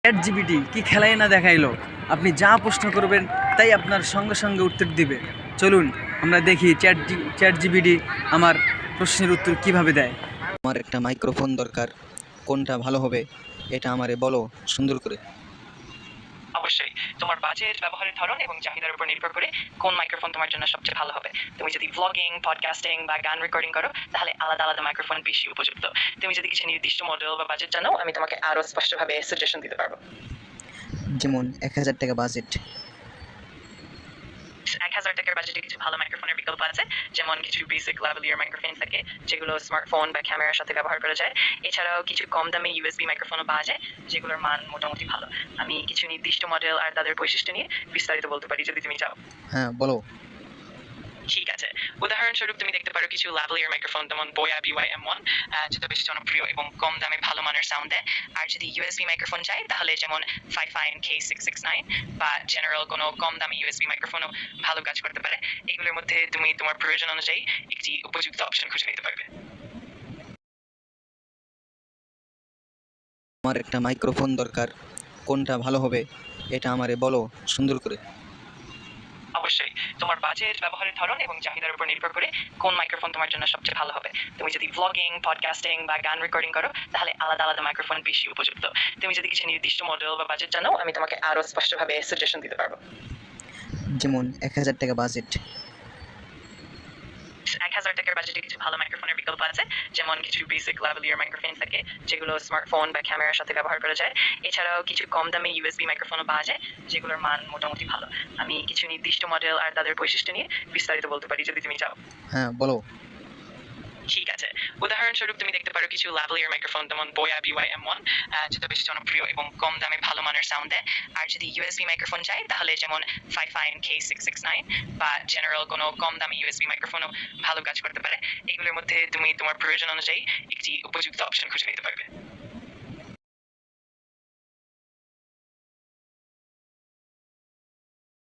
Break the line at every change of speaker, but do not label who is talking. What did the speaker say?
Chat GPT কি খেলাই না দেখাইলো। আপনি যা প্রশ্ন করবেন তাই আপনার সঙ্গে সঙ্গে উত্তর দিবে। চলুন আমরা দেখি চ্যাট জিপিটি আমার প্রশ্নের উত্তর কিভাবে দেয়।
আমার একটা মাইক্রোফোন দরকার, কোনটা ভালো হবে এটা আমারে বলো সুন্দর করে।
অবশ্যই তোমার বাজেট, ব্যবহারের ধরন এবং চাহিদার উপর নির্ভর করে কোন মাইক্রোফোন তোমার জন্য সবচেয়ে ভালো হবে। তুমি যদি ব্লগিং, পডকাস্টিং বা গান রেকর্ডিং করো তাহলে আলাদা আলাদা মাইক্রোফোন বেশি উপযুক্ত। তুমি যদি কিছু নির্দিষ্ট মডেল বা বাজেট জানো, আমি তোমাকে আরো স্পষ্টভাবে সাজেশন দিতে পারবো।
যেমন 1000 টাকা বাজেট।
1000 টাকার বাজেটে কিছু ভালো মাইক্রোফোনের বিকল্প আছে, যেমন কিছু বেসিক ল্যাভেলিয়ার মাইক্রোফোন থাকে যেগুলো স্মার্টফোন বা ক্যামেরার সাথে ব্যবহার করা যায়। এছাড়াও কিছু কম দামে ইউএসবি মাইক্রোফোনও পাওয়া যায় যেগুলোর মান মোটামুটি ভালো। আমি কিছু নির্দিষ্ট মডেল আর তাদের বৈশিষ্ট্য নিয়ে বিস্তারিত বলতে পারি যদি তুমি চাও।
হ্যাঁ বলো।
ঠিক আছে, উদাহরণস্বরূপ তুমি দেখতে পারো কিছু ল্যাভেলিয়ার মাইক্রোফোন যেমন বোয়া BY-M1, যেটা বেশ জনপ্রিয় এবং কম দামে ভালো মানের সাউন্ড দেয়। আর যদি ইউএসবি মাইক্রোফোন চাই তাহলে যেমন Fifine K669 বা জেনারেল কোনো কম দামি ইউএসবি মাইক্রোফোনও ভালো কাজ করতে পারে। এগুলোর মধ্যে তুমি তোমার প্রয়োজন অনুযায়ী একটি উপযুক্ত অপশন খুঁজে নিতে পারবে।
আমার একটা মাইক্রোফোন দরকার, কোনটা ভালো হবে এটা আমারে বলো সুন্দর করে।
অবশ্যই তোমার বাজেট, ব্যবহারের ধরন এবং চাহিদার উপর নির্ভর করে কোন মাইক্রোফোন তোমার জন্য সবচেয়ে ভালো হবে। তুমি যদি ব্লগিং, পডকাস্টিং বা গান রেকর্ডিং করো তাহলে আলাদা আলাদা মাইক্রোফোন বেশি উপযুক্ত। তুমি যদি কিছু নির্দিষ্ট মডেল বা বাজেট জানো, আমি তোমাকে আরো স্পষ্টভাবে সাজেশন দিতে পারবো।
যেমন 1000 টাকা বাজেট।
1000 টাকার বাজেটে কিছু ভালো মাইক্রোফোনের বিকল্প আছে, যেমন কিছু বেসিক ল্যাভেলিয়ার মাইক্রোফোন থাকে যেগুলো স্মার্টফোন বা ক্যামেরার সাথে ব্যবহার করা যায়। এছাড়াও কিছু কম দামে ইউএসবি মাইক্রোফোনও পাওয়া যায় যেগুলোর মান মোটামুটি ভালো। আমি কিছু নির্দিষ্ট মডেল আর তাদের বৈশিষ্ট্য নিয়ে বিস্তারিত বলতে পারি যদি তুমি চাও।
হ্যাঁ বলো।
ঠিক আছে, উদাহরণস্বরূপ তুমি দেখতে পারো কিছু ল্যাভেলিয়ার মাইক্রোফোন যেমন বোয়া BY-M1, যেটা বেশ জনপ্রিয় এবং কম দামে ভালো মানের সাউন্ড দেয়। আর যদি ইউএসবি মাইক্রোফোন চাই তাহলে যেমন Fifine K669 বা জেনারেল কোনো কম দামি ইউএসবি মাইক্রোফোনও ভালো কাজ করতে পারে। এগুলোর মধ্যে তুমি তোমার প্রয়োজন অনুযায়ী একটি উপযুক্ত অপশন খুঁজে নিতে পারবে।